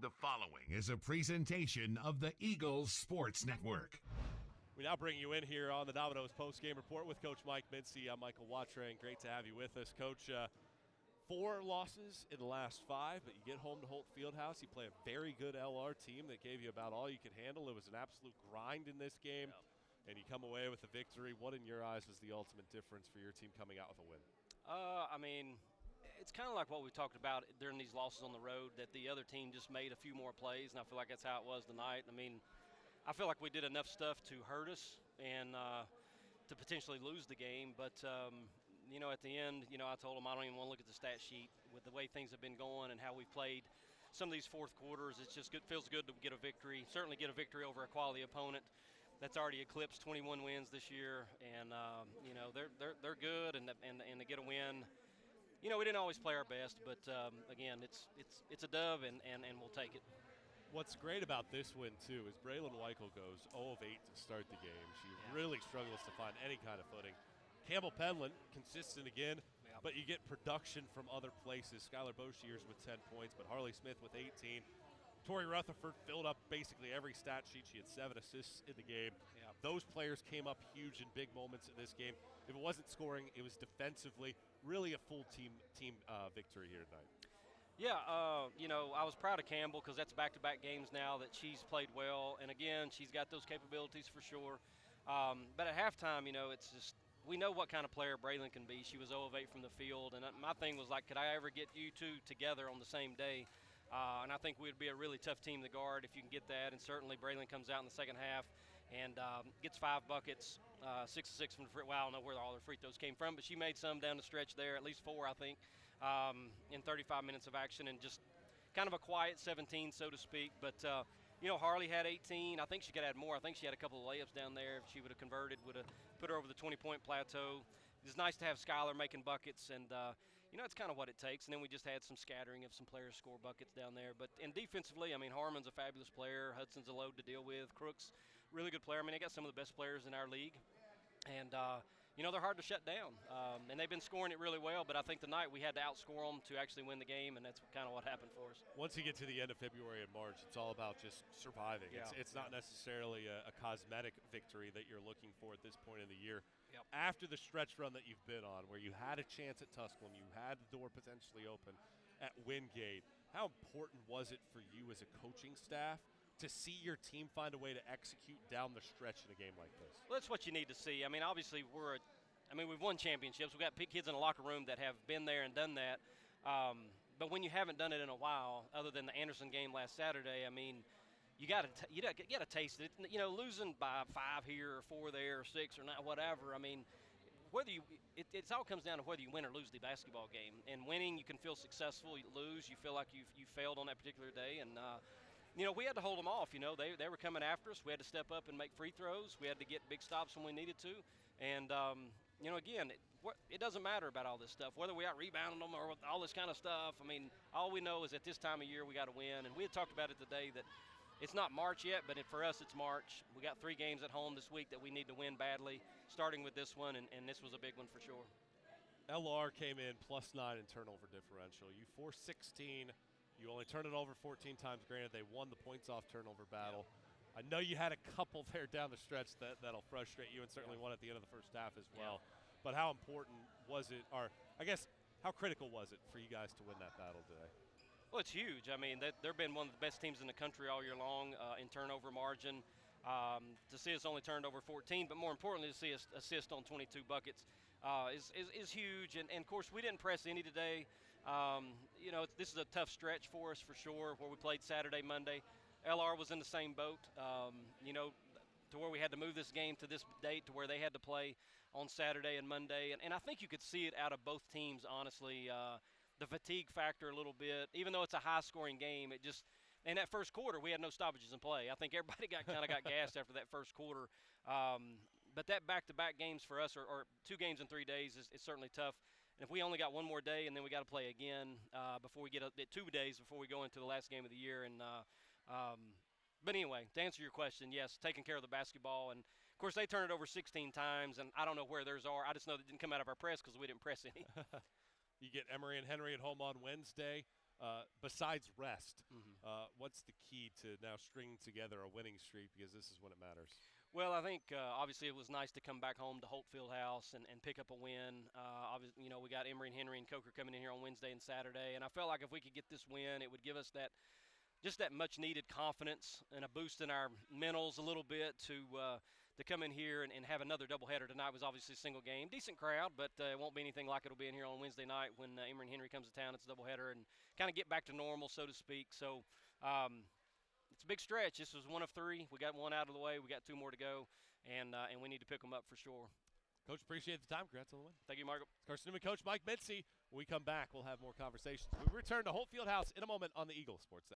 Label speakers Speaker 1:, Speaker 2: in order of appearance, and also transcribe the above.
Speaker 1: The following is a presentation of the Eagles Sports Network.
Speaker 2: We now bring you in here on the Domino's post-game report with Coach Mike Mincey. I'm Michael Watrain. Great to have you with us, Coach. 4 losses in the last 5, but you get home to Holt Fieldhouse. You play a very good LR team that gave you about all you could handle. It was an absolute grind in this game, and you come away with a victory. What, in your eyes, was the ultimate difference for your team coming out with a win?
Speaker 3: It's kind of like what we talked about during these losses on the road, that the other team just made a few more plays, and I feel like that's how it was tonight. I feel like we did enough stuff to hurt us and to potentially lose the game. But, at the end, I told them I don't even want to look at the stat sheet. With the way things have been going and how we've played some of these fourth quarters, it's just good. Feels good to get a victory, certainly get a victory over a quality opponent that's already eclipsed 21 wins this year. And, they're good, and to get a win. We didn't always play our best, but, again, it's a dub, and we'll take it.
Speaker 2: What's great about this win, too, is Braylon Weichel goes 0 of 8 to start the game. She really struggles to find any kind of footing. Campbell Penland, consistent again, but you get production from other places. Skylar Boshiers with 10 points, but Harley Smith with 18. Tori Rutherford filled up basically every stat sheet. She had 7 assists in the game. Those players came up huge in big moments in this game. If it wasn't scoring, it was defensively. Really a full team victory here tonight.
Speaker 3: I was proud of Campbell because that's back-to-back games now that she's played well. And, again, she's got those capabilities for sure. But at halftime, it's just we know what kind of player Braylon can be. She was 0 of 8 from the field. And my thing was, like, could I ever get you two together on the same day? And I think we'd be a really tough team to guard if you can get that. And certainly Braylon comes out in the second half and gets 5 buckets, 6 of 6 from the free. Well, I don't know where all their free throws came from, but she made some down the stretch there, at least 4, I think, in 35 minutes of action, and just kind of a quiet 17, so to speak. But, Harley had 18. I think she could add more. I think she had a couple of layups down there. If she would have converted, would have put her over the 20-point plateau. It's nice to have Skylar making buckets, and, it's kind of what it takes. And then we just had some scattering of some players score buckets down there. And defensively, Harmon's a fabulous player. Hudson's a load to deal with. Crook's really good player. They got some of the best players in our league. And, they're hard to shut down. And they've been scoring it really well, but I think tonight we had to outscore them to actually win the game, and that's kind of what happened for us.
Speaker 2: Once you get to the end of February and March, it's all about just surviving.
Speaker 3: Yeah.
Speaker 2: It's not necessarily a cosmetic victory that you're looking for at this point in the year.
Speaker 3: Yep.
Speaker 2: After the stretch run that you've been on, where you had a chance at Tusculum, you had the door potentially open at Wingate, how important was it for you as a coaching staff to see your team find a way to execute down the stretch in a game like this?
Speaker 3: Well, that's what you need to see. Obviously we've won championships. We've got kids in the locker room that have been there and done that. But when you haven't done it in a while, other than the Anderson game last Saturday, you got to taste it. Losing by 5 here or 4 there or 6 or not, whatever. It all comes down to whether you win or lose the basketball game. And winning, you can feel successful. You lose, you feel like you failed on that particular day. And we had to hold them off. They were coming after us. We had to step up and make free throws. We had to get big stops when we needed to. And again, it doesn't matter about all this stuff, whether we out-rebounded them or all this kind of stuff. All we know is at this time of year we got to win. And we had talked about it today that it's not March yet, but for us it's March. We got 3 games at home this week that we need to win badly, starting with this one, and this was a big one for sure.
Speaker 2: LR came in +9 in turnover differential. You forced 16. You only turned it over 14 times. Granted, they won the points off turnover battle. Yeah. I know you had a couple there down the stretch that'll frustrate you, and certainly one at the end of the first half as well. Yeah. But how important was it, or I guess how critical was it for you guys to win that battle today?
Speaker 3: Well, it's huge. They've been one of the best teams in the country all year long in turnover margin. To see us only turned over 14, but more importantly, to see us assist on 22 buckets is huge. And, of course, we didn't press any today. This is a tough stretch for us for sure, where we played Saturday, Monday. LR was in the same boat, to where we had to move this game to this date to where they had to play on Saturday and Monday. And I think you could see it out of both teams, honestly. The fatigue factor a little bit, even though it's a high-scoring game, it just – in that first quarter, we had no stoppages in play. I think everybody got gassed after that first quarter. But that back-to-back games for us, or 2 games in 3 days, is certainly tough. And if we only got one more day and then we got to play again before we get 2 days before we go into the last game of the year. But anyway, to answer your question, yes, taking care of the basketball. And, of course, they turned it over 16 times, and I don't know where theirs are. I just know they didn't come out of our press because we didn't press any.
Speaker 2: You get Emory and Henry at home on Wednesday. besides rest, what's the key to now stringing together a winning streak, because this is when it matters?
Speaker 3: Well, I think obviously it was nice to come back home to Holt Fieldhouse and pick up a win. Obviously, we got Emory and Henry and Coker coming in here on Wednesday and Saturday, and I felt like if we could get this win, it would give us that much needed confidence and a boost in our mentals a little bit to come in here and have another doubleheader. Tonight was obviously a single game, decent crowd, but it won't be anything like it'll be in here on Wednesday night when Emory and Henry comes to town. It's a doubleheader and kind of get back to normal, so to speak. So. It's a big stretch. This was 1 of 3. We got 1 out of the way. We got 2 more to go, and we need to pick them up for sure.
Speaker 2: Coach, appreciate the time. Congrats on the win.
Speaker 3: Thank you, Marco.
Speaker 2: Carson-Newman coach Mike Mincey. When we come back, we'll have more conversations. We return to Holt Fieldhouse in a moment on the Eagle Sports Network.